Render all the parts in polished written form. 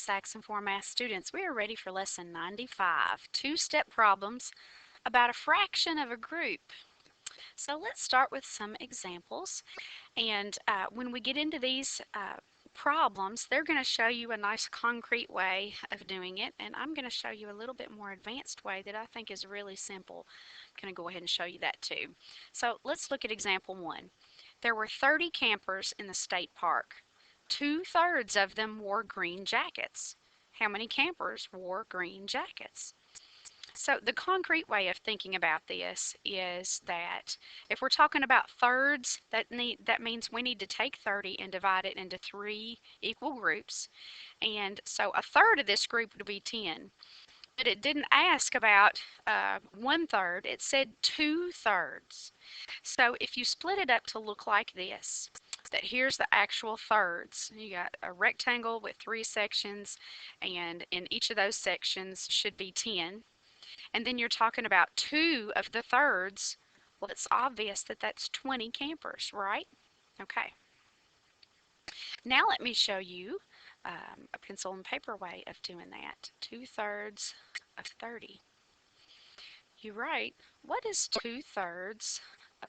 Saxon 4 Math students. We are ready for lesson 95, two-step problems about a fraction of a group. So let's start with some examples. And when we get into these problems, they're going to show you a nice concrete way of doing it. And I'm going to show you a little bit more advanced way that I think is really simple. I'm going to go ahead and show you that too. So let's look at example 1. There were 30 campers in the state park. 2/3 of them wore green jackets. How many campers wore green jackets? So the concrete way of thinking about this is that if we're talking about thirds, that means we need to take 30 and divide it into 3 equal groups. And so a third of this group would be 10. But it didn't ask about 1/3, it said 2/3. So if you split it up to look like this, that here's the actual thirds. You got a rectangle with 3 sections, and in each of those sections should be 10. And then you're talking about 2 of the thirds. Well, it's obvious that that's 20 campers, right? Okay. Now let me show you a pencil and paper way of doing that. 2/3 of 30. You write, what is 2/3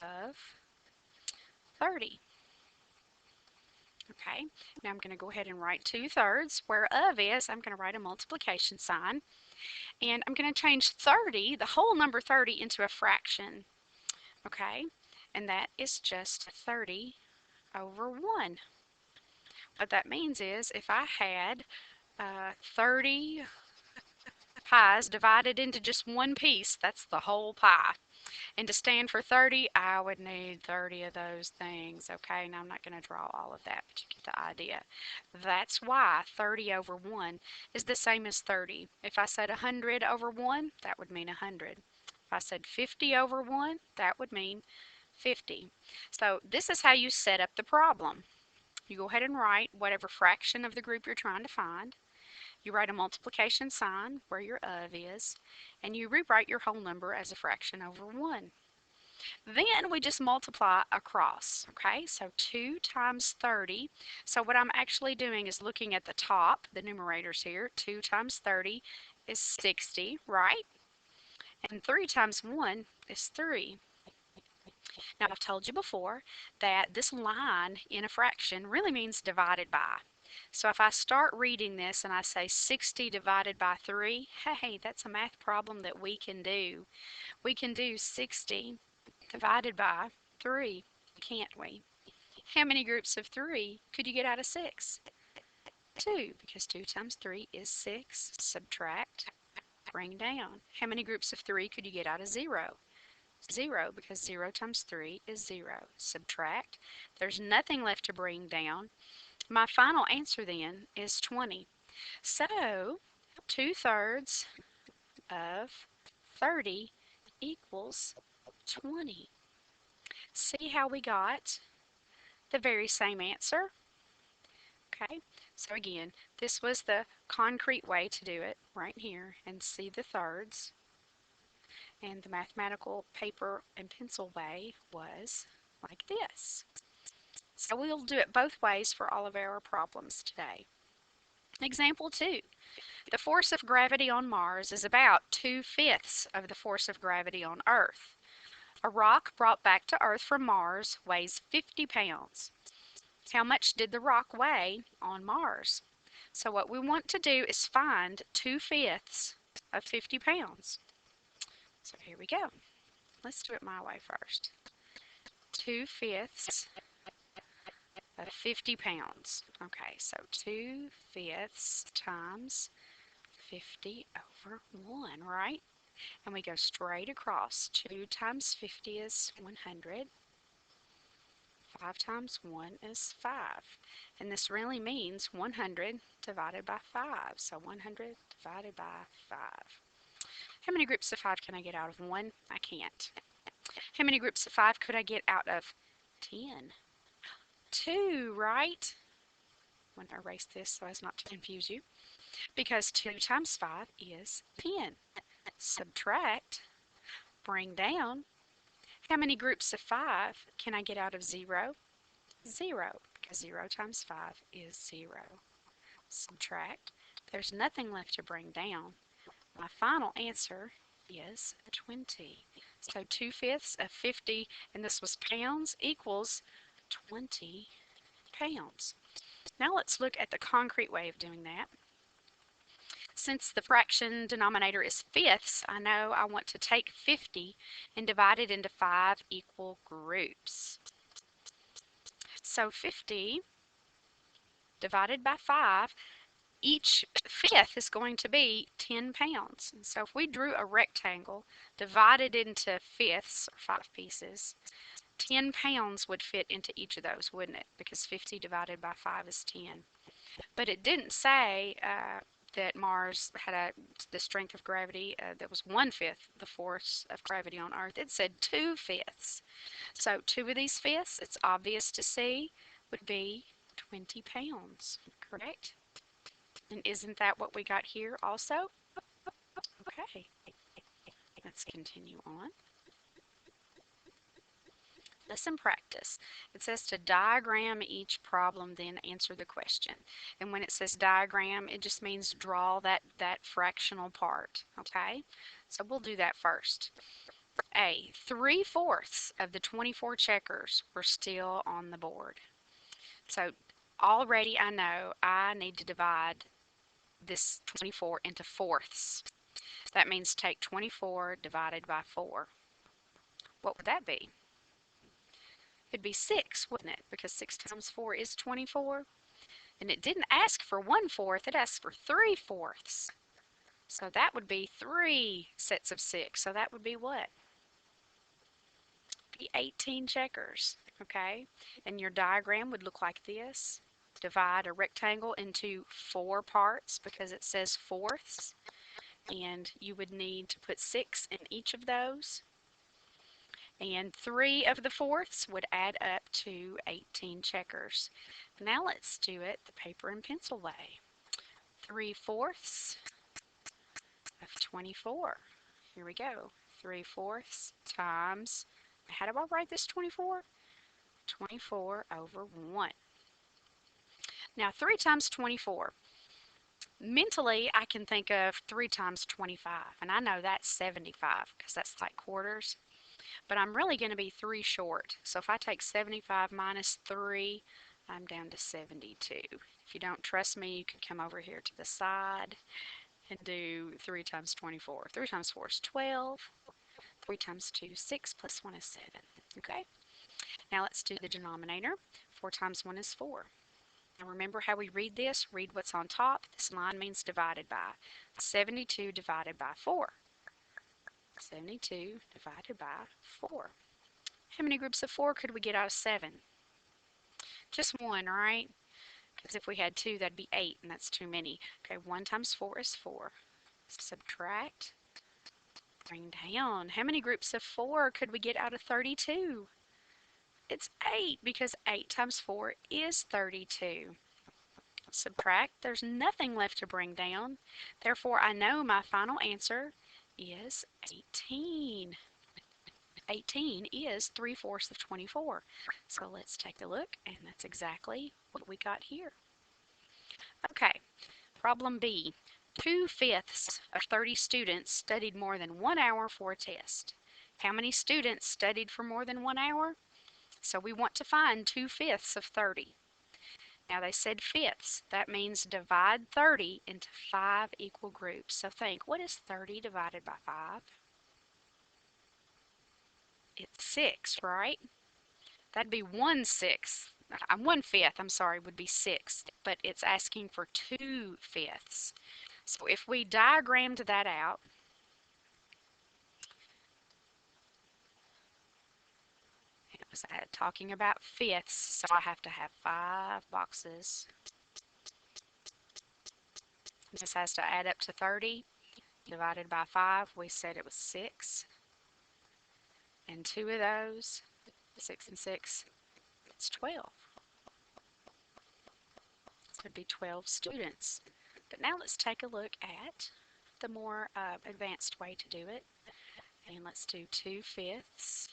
of 30? Okay, now I'm going to go ahead and write 2/3. Where of is, I'm going to write a multiplication sign. And I'm going to change 30, the whole number 30, into a fraction. Okay, and that is just 30 over 1. What that means is if I had 30 pies divided into just one piece, that's the whole pie. And to stand for 30, I would need 30 of those things. Okay, now I'm not going to draw all of that, but you get the idea. That's why 30 over 1 is the same as 30. If I said 100 over 1, that would mean 100. If I said 50 over 1, that would mean 50. So this is how you set up the problem. You go ahead and write whatever fraction of the group you're trying to find. You write a multiplication sign where your of is, and you rewrite your whole number as a fraction over 1. Then we just multiply across, okay? So 2 times 30. So what I'm actually doing is looking at the top, the numerators here. 2 times 30 is 60, right? And 3 times 1 is 3. Now I've told you before that this line in a fraction really means divided by. So if I start reading this and I say 60 divided by 3, hey, that's a math problem that we can do. We can do 60 divided by 3, can't we? How many groups of 3 could you get out of 6? 2, because 2 times 3 is 6. Subtract, bring down. How many groups of 3 could you get out of 0? 0, because 0 times 3 is 0. Subtract. There's nothing left to bring down. My final answer then is 20. So 2/3 of 30 equals 20. See how we got the very same answer? Okay, so again, this was the concrete way to do it right here, and see the thirds. And the mathematical paper and pencil way was like this. So we'll do it both ways for all of our problems today. Example 2. The force of gravity on Mars is about 2/5 of the force of gravity on Earth. A rock brought back to Earth from Mars weighs 50 pounds. How much did the rock weigh on Mars? So what we want to do is find 2/5 of 50 pounds. So here we go. Let's do it my way first. 2/5 of 50 pounds. Okay, so 2/5 times 50 over 1, right? And we go straight across. 2 times 50 is 100. 5 times 1 is 5. And this really means 100 divided by 5. So 100 divided by 5. How many groups of 5 can I get out of 1? I can't. How many groups of 5 could I get out of 10? 2, right? I'm going to erase this so as not to confuse you. Because 2 times 5 is 10. Subtract, bring down. How many groups of 5 can I get out of 0? 0, because 0 times 5 is 0. Subtract. There's nothing left to bring down. My final answer is 20. So 2/5 of 50, and this was pounds, equals 20 pounds. Now let's look at the concrete way of doing that. Since the fraction denominator is fifths, I know I want to take 50 and divide it into 5 equal groups. So 50 divided by 5, each fifth is going to be 10 pounds. And so if we drew a rectangle divided into fifths, or 5 pieces, 10 pounds would fit into each of those, wouldn't it? Because 50 divided by 5 is 10. But it didn't say that Mars had the strength of gravity that was 1/5 the force of gravity on Earth. It said 2/5. So 2 of these fifths, it's obvious to see, would be 20 pounds, correct? And isn't that what we got here also? Okay, let's continue on. Lesson practice. It says to diagram each problem, then answer the question. And when it says diagram, it just means draw that fractional part, okay? So we'll do that first. A, 3/4 of the 24 checkers were still on the board. So already I know I need to divide this 24 into fourths. That means take 24 divided by 4. What would that be? It'd be 6, wouldn't it? Because 6 times 4 is 24. And it didn't ask for 1/4, it asked for 3/4. So that would be 3 sets of 6. So that would be what? Be 18 checkers, okay? And your diagram would look like this. Divide a rectangle into 4 parts because it says fourths. And you would need to put 6 in each of those. And 3 of the fourths would add up to 18 checkers. Now let's do it the paper and pencil way. 3/4 of 24. Here we go. 3/4 times, how do I write this 24? 24 over 1. Now 3 times 24. Mentally, I can think of 3 times 25, and I know that's 75 because that's like quarters. But I'm really going to be 3 short. So if I take 75 minus 3, I'm down to 72. If you don't trust me, you can come over here to the side and do 3 times 24. 3 times 4 is 12. 3 times 2 is 6, plus 1 is 7. Okay? Now let's do the denominator. 4 times 1 is 4. Now remember how we read this? Read what's on top. This line means divided by. 72 divided by 4. 72 divided by 4. How many groups of 4 could we get out of 7? Just 1, right? Because if we had 2, that'd be 8, and that's too many. Okay, 1 times 4 is 4. Subtract. Bring down. How many groups of 4 could we get out of 32? It's 8, because 8 times 4 is 32. Subtract. There's nothing left to bring down. Therefore, I know my final answer is 18. 18 is 3/4 of 24. So let's take a look, and that's exactly what we got here. Okay, problem B. 2/5 of 30 students studied more than 1 hour for a test. How many students studied for more than 1 hour? So we want to find 2/5 of 30. Now they said fifths. That means divide 30 into 5 equal groups. So think, what is 30 divided by 5? It's 6, right? That'd be 1/6. 1/5, I'm sorry, would be 6, but it's asking for 2/5. So if we diagrammed that out, it was talking about fifths, so I have to have 5 boxes. This has to add up to 30. Divided by 5, we said it was 6. And 2 of those, 6 and 6, it's 12. So it'd be 12 students. But now let's take a look at the more advanced way to do it. And let's do 2/5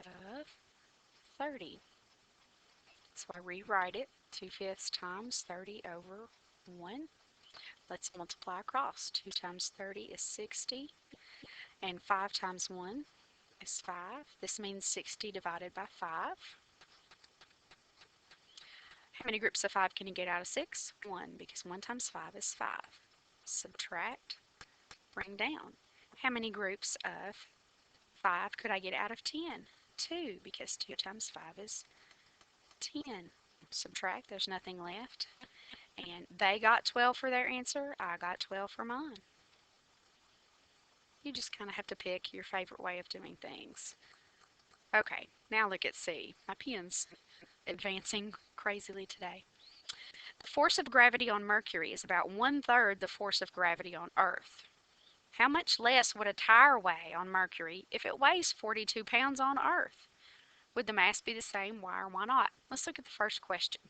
of 30. So I rewrite it, 2/5 times 30 over 1. Let's multiply across. 2 times 30 is 60, and 5 times 1 is 5. This means 60 divided by 5. How many groups of 5 can you get out of 6? 1, because 1 times 5 is 5. Subtract, bring down. How many groups of 5 could I get out of 10? 2, because 2 times 5 is 10. Subtract, there's nothing left. And they got 12 for their answer. I got 12 for mine. You just kind of have to pick your favorite way of doing things. Okay, now look at C. My pen's advancing crazily today. The force of gravity on Mercury is about 1/3 the force of gravity on Earth. How much less would a tire weigh on Mercury if it weighs 42 pounds on Earth? Would the mass be the same? Why or why not? Let's look at the first question.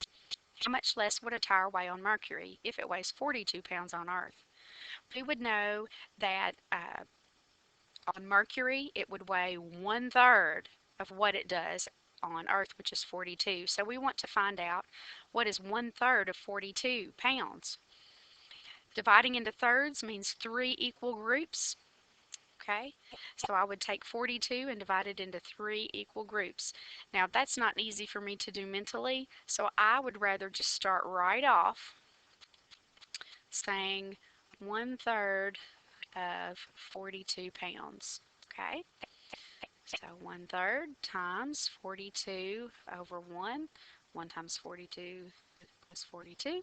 How much less would a tire weigh on Mercury if it weighs 42 pounds on Earth? We would know that on Mercury it would weigh 1/3 of what it does on Earth, which is 42. So we want to find out what is 1/3 of 42 pounds. Dividing into thirds means 3 equal groups. Okay, so I would take 42 and divide it into 3 equal groups. Now that's not easy for me to do mentally, so I would rather just start right off saying 1/3 of 42 pounds. Okay, so 1/3 times 42 over 1. 1 times 42 is 42,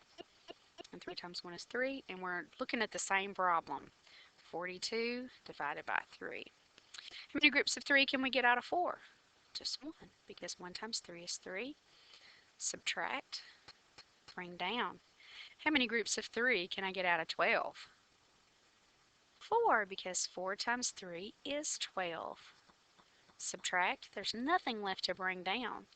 and 3 times 1 is 3, and we're looking at the same problem. 42 divided by 3. How many groups of 3 can we get out of 4? Just 1, because 1 times 3 is 3. Subtract, bring down. How many groups of 3 can I get out of 12? 4, because 4 times 3 is 12. Subtract, there's nothing left to bring down.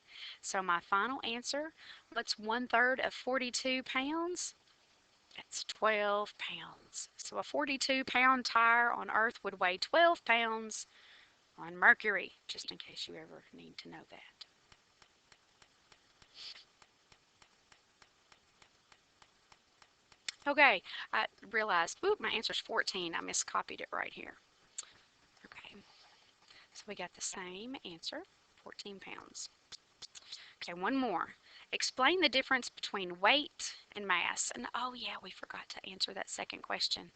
So my final answer, what's 1/3 of 42 pounds? That's 12 pounds. So a 42-pound tire on Earth would weigh 12 pounds on Mercury, just in case you ever need to know that. Okay, I realized, whoop, my answer's 14. I miscopied it right here. Okay, so we got the same answer, 14 pounds. Okay, one more. Explain the difference between weight and mass. And oh yeah, we forgot to answer that second question.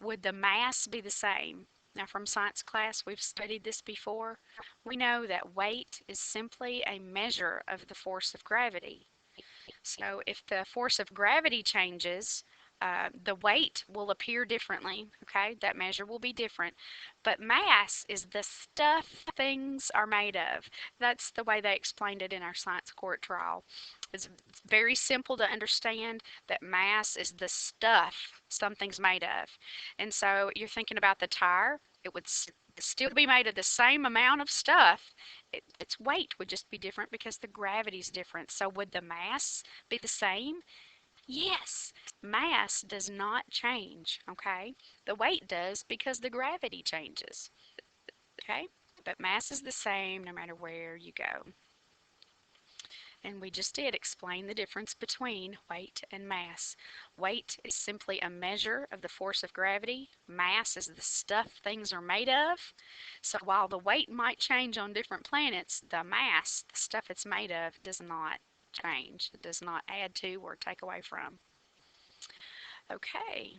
Would the mass be the same? Now from science class, we've studied this before. We know that weight is simply a measure of the force of gravity. So if the force of gravity changes, the weight will appear differently, okay? That measure will be different. But mass is the stuff things are made of. That's the way they explained it in our science court trial. It's very simple to understand that mass is the stuff something's made of. And so you're thinking about the tire, it would still be made of the same amount of stuff. Its weight would just be different because the gravity's different. So would the mass be the same? Yes, mass does not change, okay? The weight does because the gravity changes, okay? But mass is the same no matter where you go. And we just did explain the difference between weight and mass. Weight is simply a measure of the force of gravity. Mass is the stuff things are made of. So while the weight might change on different planets, the mass, the stuff it's made of, does not change. It does not add to or take away from. Okay,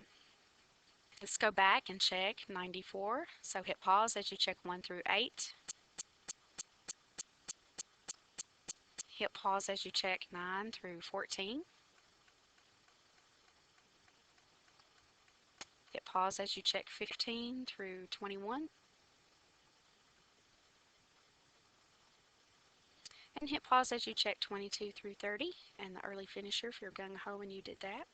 let's go back and check 94. So hit pause as you check 1 through 8. Hit pause as you check 9 through 14. Hit pause as you check 15 through 21. And hit pause as you check 22 through 30 and the early finisher if you're gung-ho and you did that.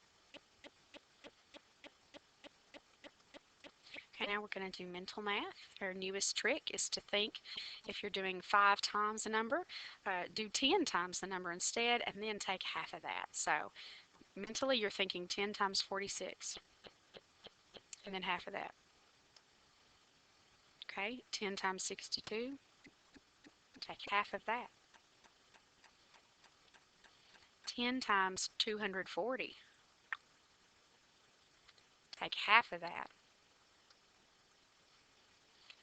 Okay, now we're going to do mental math. Our newest trick is to think if you're doing 5 times a number, do 10 times the number instead and then take half of that. So mentally you're thinking 10 times 46 and then half of that. Okay, 10 times 62, take half of that. 10 times 240. Take half of that.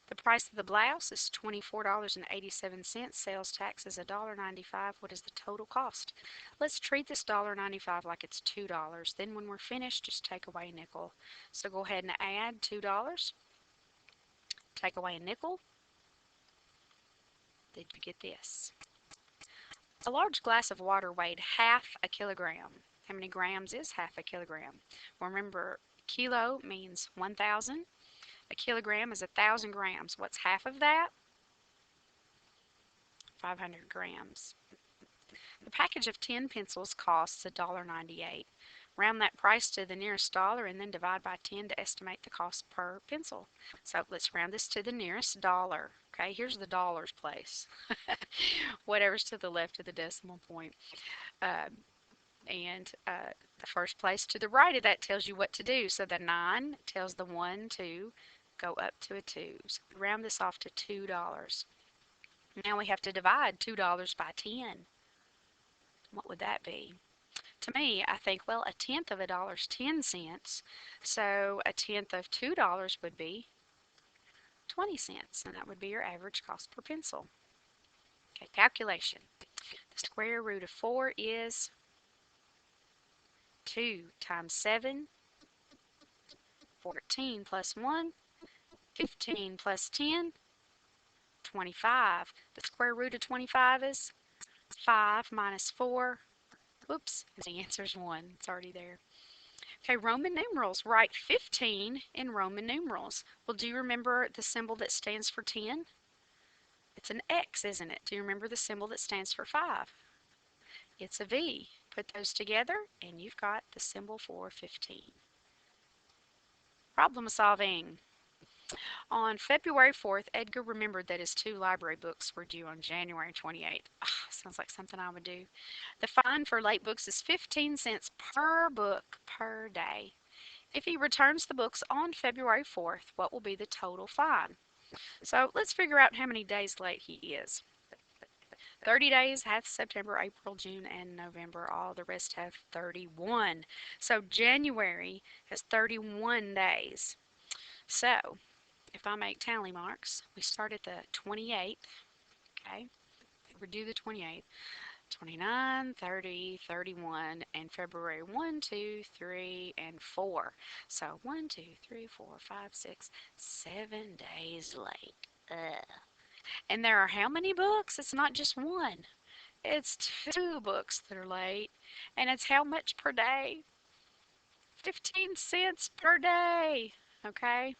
The price of the blouse is $24.87. Sales tax is $1.95. What is the total cost? Let's treat this $1.95 like it's $2. Then when we're finished, just take away a nickel. So go ahead and add $2. Take away a nickel. Did you get this? A large glass of water weighed half a kilogram. How many grams is half a kilogram? Well, remember, kilo means 1,000. A kilogram is 1,000 grams. What's half of that? 500 grams. The package of 10 pencils costs $1.98. Round that price to the nearest dollar and then divide by 10 to estimate the cost per pencil. So let's round this to the nearest dollar. Okay, here's the dollars place. Whatever's to the left of the decimal point. The first place to the right of that tells you what to do. So the 9 tells the 1 to go up to a 2. So we round this off to $2. Now we have to divide $2 by 10. What would that be? To me, I think, well, a tenth of $1 is 10 cents. So a tenth of $2 would be 20 cents. And that would be your average cost per pencil. Okay, calculation. The square root of 4 is 2 times 7, 14 plus 1, 15 plus 10, 25. The square root of 25 is 5 minus 4. Whoops, the answer is 1. It's already there. Okay, Roman numerals. Write 15 in Roman numerals. Well, do you remember the symbol that stands for 10? It's an X, isn't it? Do you remember the symbol that stands for 5? It's a V. Put those together and you've got the symbol for 15. Problem solving. On February 4th, Edgar remembered that his 2 library books were due on January 28th. Sounds like something I would do. The fine for late books is 15 cents per book per day. If he returns the books on February 4th, what will be the total fine? So let's figure out how many days late he is. 30 days has September, April, June, and November. All the rest have 31. So January has 31 days. So if I make tally marks, we start at the 28th. Okay, we're due the 28th. 29, 30, 31, and February 1, 2, 3, and 4. So 1, 2, 3, 4, 5, 6, 7 days late. Ugh. And there are how many books? It's not just one. It's 2 books that are late. And it's how much per day? 15 cents per day. Okay?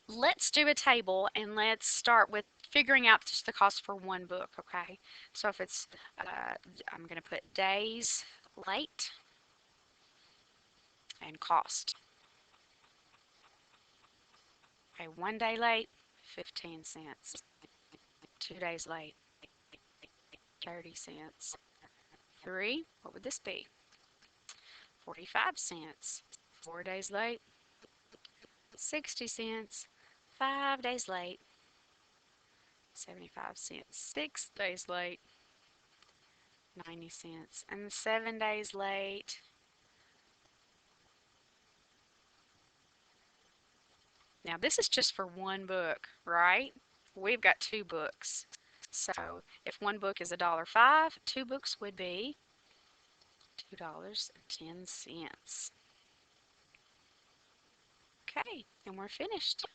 Let's do a table and let's start with figuring out just the cost for one book, okay? So if it's, I'm going to put days late and cost. Okay, 1 day late, 15 cents. 2 days late, 30 cents. 3, what would this be? 45 cents. 4 days late, 60 cents. 5 days late, 75 cents. 6 days late, 90 cents. And 7 days late, now this is just for one book, right? We've got 2 books. So if one book is $1.05, 2 books would be $2.10. Okay, and we're finished.